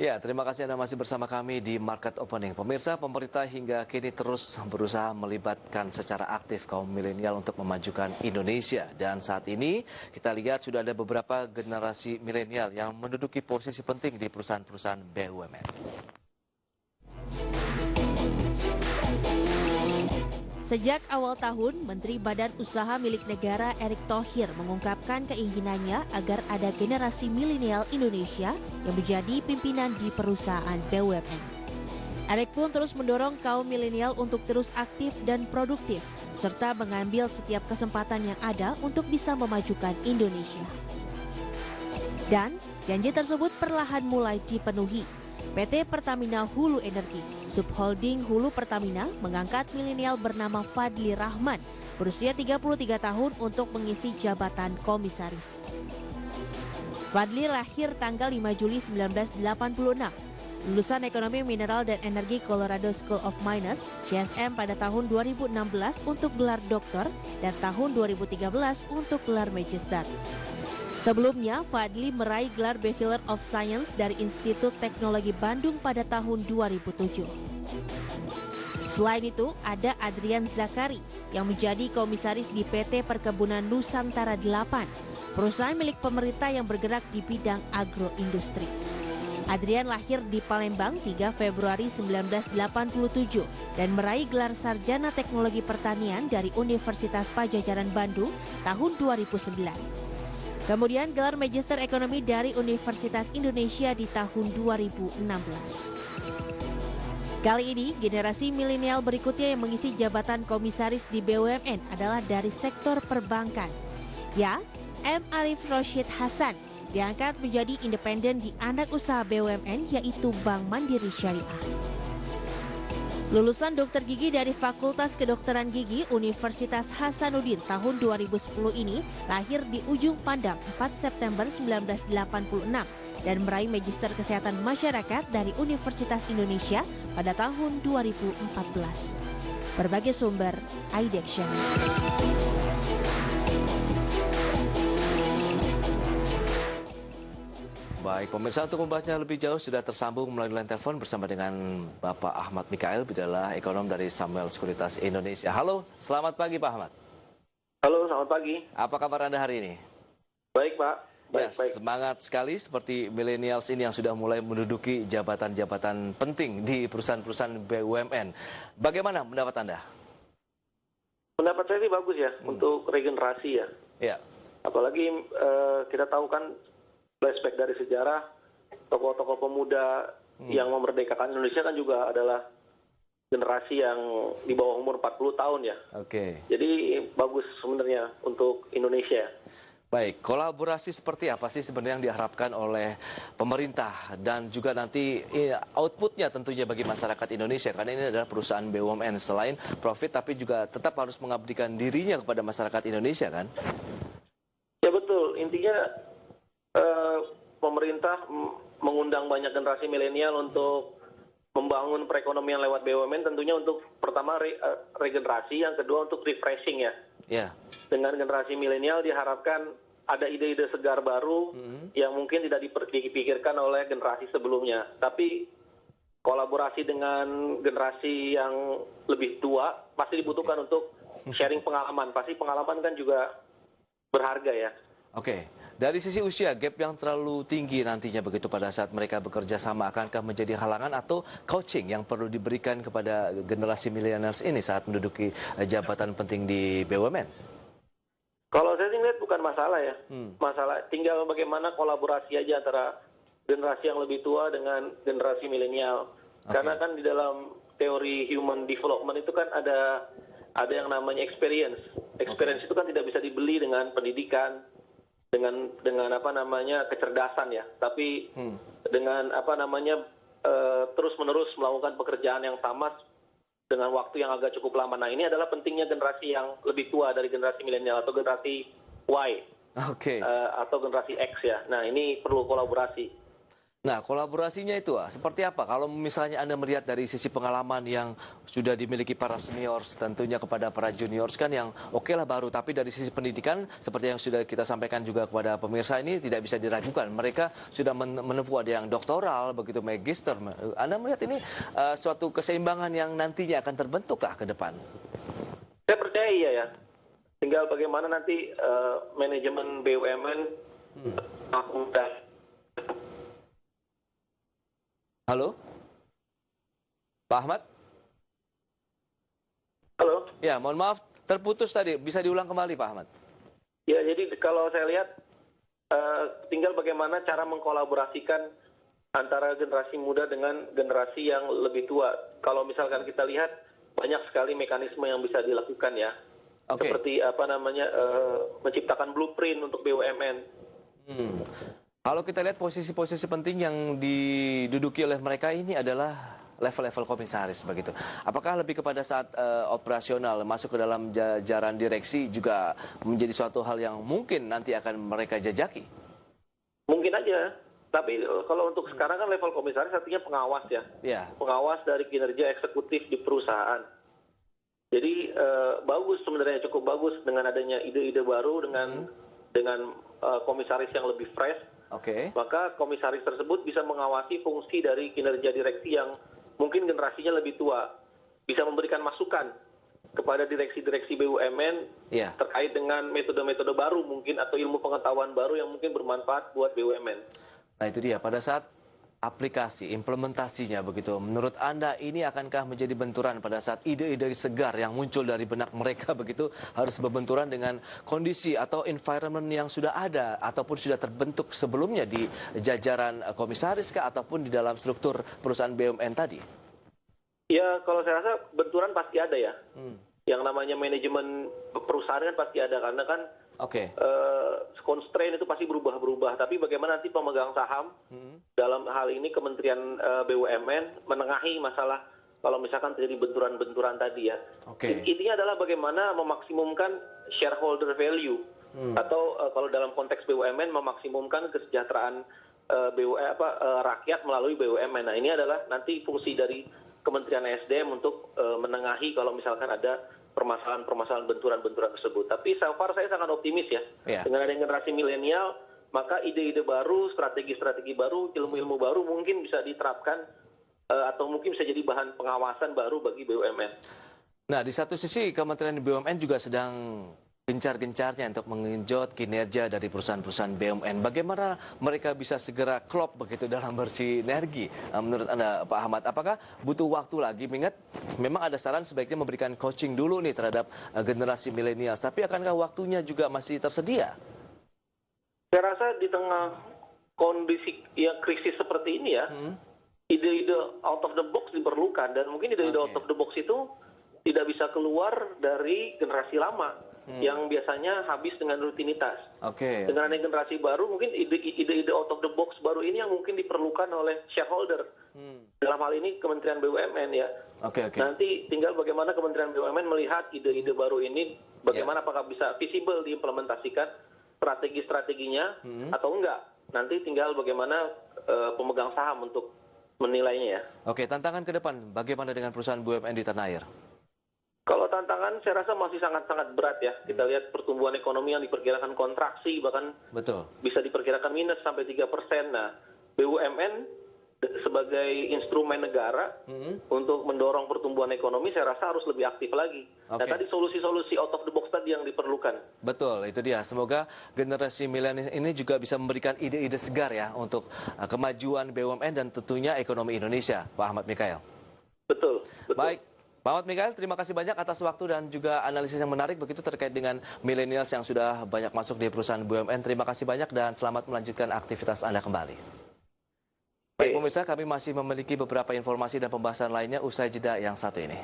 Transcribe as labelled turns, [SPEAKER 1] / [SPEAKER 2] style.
[SPEAKER 1] Ya, terima kasih Anda masih bersama kami di Market Opening. Pemirsa, pemerintah hingga kini terus berusaha melibatkan secara aktif kaum milenial untuk memajukan Indonesia. Dan saat ini kita lihat sudah ada beberapa generasi milenial yang menduduki posisi penting di perusahaan-perusahaan BUMN.
[SPEAKER 2] Sejak awal tahun, Menteri Badan Usaha Milik Negara Erick Thohir mengungkapkan keinginannya agar ada generasi milenial Indonesia yang menjadi pimpinan di perusahaan BUMN. Erick pun terus mendorong kaum milenial untuk terus aktif dan produktif, serta mengambil setiap kesempatan yang ada untuk bisa memajukan Indonesia. Dan janji tersebut perlahan mulai dipenuhi. PT Pertamina Hulu Energi, subholding Hulu Pertamina, mengangkat milenial bernama Fadli Rahman, berusia 33 tahun untuk mengisi jabatan komisaris. Fadli lahir tanggal 5 Juli 1986, lulusan Ekonomi Mineral dan Energi Colorado School of Mines, CSM pada tahun 2016 untuk gelar doktor dan tahun 2013 untuk gelar magister. Sebelumnya, Fadli meraih gelar Bachelor of Science dari Institut Teknologi Bandung pada tahun 2007. Selain itu, ada Adrian Zakari yang menjadi komisaris di PT Perkebunan Nusantara 8, perusahaan milik pemerintah yang bergerak di bidang agroindustri. Adrian lahir di Palembang 3 Februari 1987 dan meraih gelar Sarjana Teknologi Pertanian dari Universitas Padjadjaran Bandung tahun 2009. Kemudian gelar Magister Ekonomi dari Universitas Indonesia di tahun 2016. Kali ini, generasi milenial berikutnya yang mengisi jabatan komisaris di BUMN adalah dari sektor perbankan. Ya, M. Arif Roshid Hasan diangkat menjadi independen di anak usaha BUMN yaitu Bank Mandiri Syariah. Lulusan dokter gigi dari Fakultas Kedokteran Gigi Universitas Hasanuddin tahun 2010 ini lahir di Ujung Pandang 4 September 1986 dan meraih Magister Kesehatan Masyarakat dari Universitas Indonesia pada tahun 2014. Berbagai sumber, iDection.
[SPEAKER 1] Baik, pemirsa, untuk membahasnya lebih jauh sudah tersambung melalui line telepon bersama dengan Bapak Ahmad Mikael, adalah ekonom dari Samuel Sekuritas Indonesia. Halo, selamat pagi Pak Ahmad.
[SPEAKER 3] Halo, selamat pagi.
[SPEAKER 1] Apa kabar Anda hari ini?
[SPEAKER 3] Baik, Pak. Baik,
[SPEAKER 1] Baik. Semangat sekali seperti millennials ini yang sudah mulai menduduki jabatan-jabatan penting di perusahaan-perusahaan BUMN. Bagaimana pendapat Anda?
[SPEAKER 3] Pendapat saya sih bagus ya untuk regenerasi ya.
[SPEAKER 1] Ya.
[SPEAKER 3] Apalagi kita tahu kan flashback dari sejarah tokoh-tokoh pemuda yang memerdekakan Indonesia kan juga adalah generasi yang di bawah umur 40 tahun ya.
[SPEAKER 1] Oke.
[SPEAKER 3] Jadi bagus sebenarnya untuk Indonesia.
[SPEAKER 1] Baik, kolaborasi seperti apa sih sebenarnya yang diharapkan oleh pemerintah dan juga nanti outputnya tentunya bagi masyarakat Indonesia, karena ini adalah perusahaan BUMN, selain profit tapi juga tetap harus mengabdikan dirinya kepada masyarakat Indonesia kan?
[SPEAKER 3] Ya betul, intinya pemerintah mengundang banyak generasi milenial untuk membangun perekonomian lewat BUMN, tentunya untuk pertama regenerasi, yang kedua untuk refreshing ya.
[SPEAKER 1] Ya.
[SPEAKER 3] Dengan generasi milenial diharapkan ada ide-ide segar baru yang mungkin tidak dipikirkan oleh generasi sebelumnya. Tapi kolaborasi dengan generasi yang lebih tua pasti dibutuhkan untuk sharing pengalaman. Pasti pengalaman kan juga berharga ya.
[SPEAKER 1] Oke. Dari sisi usia, gap yang terlalu tinggi nantinya begitu pada saat mereka bekerja sama, akankah menjadi halangan atau coaching yang perlu diberikan kepada generasi millennials ini saat menduduki jabatan penting di BUMN?
[SPEAKER 3] Kalau saya sih lihat bukan masalah ya. Masalah tinggal bagaimana kolaborasi aja antara generasi yang lebih tua dengan generasi milenial. Karena kan di dalam teori human development itu kan ada yang namanya experience. Experience itu kan tidak bisa dibeli dengan pendidikan, dengan apa namanya kecerdasan ya, tapi dengan apa namanya terus-menerus melakukan pekerjaan yang sama dengan waktu yang agak cukup lama. Nah, ini adalah pentingnya generasi yang lebih tua dari generasi milenial atau generasi Y, atau generasi X ya. Nah, ini perlu kolaborasi.
[SPEAKER 1] Nah, kolaborasinya itu seperti apa? Kalau misalnya Anda melihat dari sisi pengalaman yang sudah dimiliki para seniors, tentunya kepada para juniors kan yang oke lah baru, tapi dari sisi pendidikan seperti yang sudah kita sampaikan juga kepada pemirsa ini tidak bisa diragukan. Mereka sudah menempuh ada yang doktoral, begitu magister. Anda melihat ini suatu keseimbangan yang nantinya akan terbentukkah ke depan?
[SPEAKER 3] Saya percaya iya ya. Tinggal bagaimana nanti manajemen BUMN mudah.
[SPEAKER 1] Halo? Pak Ahmad?
[SPEAKER 3] Halo?
[SPEAKER 1] Ya, mohon maaf, terputus tadi. Bisa diulang kembali, Pak Ahmad?
[SPEAKER 3] Ya, jadi kalau saya lihat tinggal bagaimana cara mengkolaborasikan antara generasi muda dengan generasi yang lebih tua. Kalau misalkan kita lihat banyak sekali mekanisme yang bisa dilakukan ya.
[SPEAKER 1] Oke.
[SPEAKER 3] Seperti menciptakan blueprint untuk BUMN.
[SPEAKER 1] Kalau kita lihat posisi-posisi penting yang diduduki oleh mereka ini adalah level-level komisaris begitu. Apakah lebih kepada saat operasional masuk ke dalam jajaran direksi juga menjadi suatu hal yang mungkin nanti akan mereka jajaki?
[SPEAKER 3] Mungkin aja. Tapi kalau untuk sekarang kan level komisaris artinya pengawas ya.
[SPEAKER 1] Ya.
[SPEAKER 3] Pengawas dari kinerja eksekutif di perusahaan. Jadi bagus sebenarnya, cukup bagus dengan adanya ide-ide baru dengan komisaris yang lebih fresh.
[SPEAKER 1] Oke.
[SPEAKER 3] Maka komisaris tersebut bisa mengawasi fungsi dari kinerja direksi yang mungkin generasinya lebih tua, bisa memberikan masukan kepada direksi-direksi BUMN terkait dengan metode-metode baru mungkin atau ilmu pengetahuan baru yang mungkin bermanfaat buat BUMN.
[SPEAKER 1] Nah itu dia, pada saat aplikasi, implementasinya begitu, menurut Anda ini akankah menjadi benturan pada saat ide-ide segar yang muncul dari benak mereka begitu harus berbenturan dengan kondisi atau environment yang sudah ada ataupun sudah terbentuk sebelumnya di jajaran komisaris kah ataupun di dalam struktur perusahaan BUMN tadi?
[SPEAKER 3] Ya, kalau saya rasa benturan pasti ada ya. Yang namanya manajemen perusahaan kan pasti ada karena kan constraint itu pasti berubah-berubah. Tapi bagaimana nanti pemegang saham dalam hal ini Kementerian BUMN menengahi masalah kalau misalkan terjadi benturan-benturan tadi ya. Intinya adalah bagaimana memaksimumkan shareholder value atau kalau dalam konteks BUMN memaksimumkan kesejahteraan rakyat melalui BUMN. Nah ini adalah nanti fungsi dari Kementerian SDM untuk menengahi kalau misalkan ada permasalahan-permasalahan benturan-benturan tersebut. Tapi so far saya sangat optimis ya. Dengan adanya generasi milenial, maka ide-ide baru, strategi-strategi baru, ilmu-ilmu baru mungkin bisa diterapkan atau mungkin bisa jadi bahan pengawasan baru bagi BUMN.
[SPEAKER 1] Nah, di satu sisi Kementerian BUMN juga sedang gencar-gencarnya untuk mengenjot kinerja dari perusahaan-perusahaan BUMN. Bagaimana mereka bisa segera klop begitu dalam bersinergi? Menurut Anda, Pak Ahmad, apakah butuh waktu lagi? Mengingat memang ada saran sebaiknya memberikan coaching dulu nih terhadap generasi milenial. Tapi akankah waktunya juga masih tersedia?
[SPEAKER 3] Saya rasa di tengah kondisi yang krisis seperti ini ya, ide-ide out of the box diperlukan. Dan mungkin ide-ide out of the box itu tidak bisa keluar dari generasi lama. Yang biasanya habis dengan rutinitas. Dengan adanya generasi baru, mungkin ide-ide out of the box baru ini yang mungkin diperlukan oleh shareholder. Dalam hal ini Kementerian BUMN ya. Nanti tinggal bagaimana Kementerian BUMN melihat ide-ide baru ini, bagaimana apakah bisa visible diimplementasikan strategi-strateginya atau enggak. Nanti tinggal bagaimana pemegang saham untuk menilainya ya.
[SPEAKER 1] Tantangan ke depan, bagaimana dengan perusahaan BUMN di tanah air?
[SPEAKER 3] Kalau tantangan saya rasa masih sangat-sangat berat ya. Kita lihat pertumbuhan ekonomi yang diperkirakan kontraksi, bahkan bisa diperkirakan minus sampai 3%. Nah, BUMN sebagai instrumen negara untuk mendorong pertumbuhan ekonomi saya rasa harus lebih aktif lagi. Nah, tadi solusi-solusi out of the box tadi yang diperlukan.
[SPEAKER 1] Betul, itu dia. Semoga generasi milenial ini juga bisa memberikan ide-ide segar ya untuk kemajuan BUMN dan tentunya ekonomi Indonesia, Pak Ahmad Mikael.
[SPEAKER 3] Betul.
[SPEAKER 1] Baik. Pak Ahmad Mikael, terima kasih banyak atas waktu dan juga analisis yang menarik begitu terkait dengan milenials yang sudah banyak masuk di perusahaan BUMN. Terima kasih banyak dan selamat melanjutkan aktivitas Anda kembali. Baik pemirsa, kami masih memiliki beberapa informasi dan pembahasan lainnya usai jeda yang satu ini.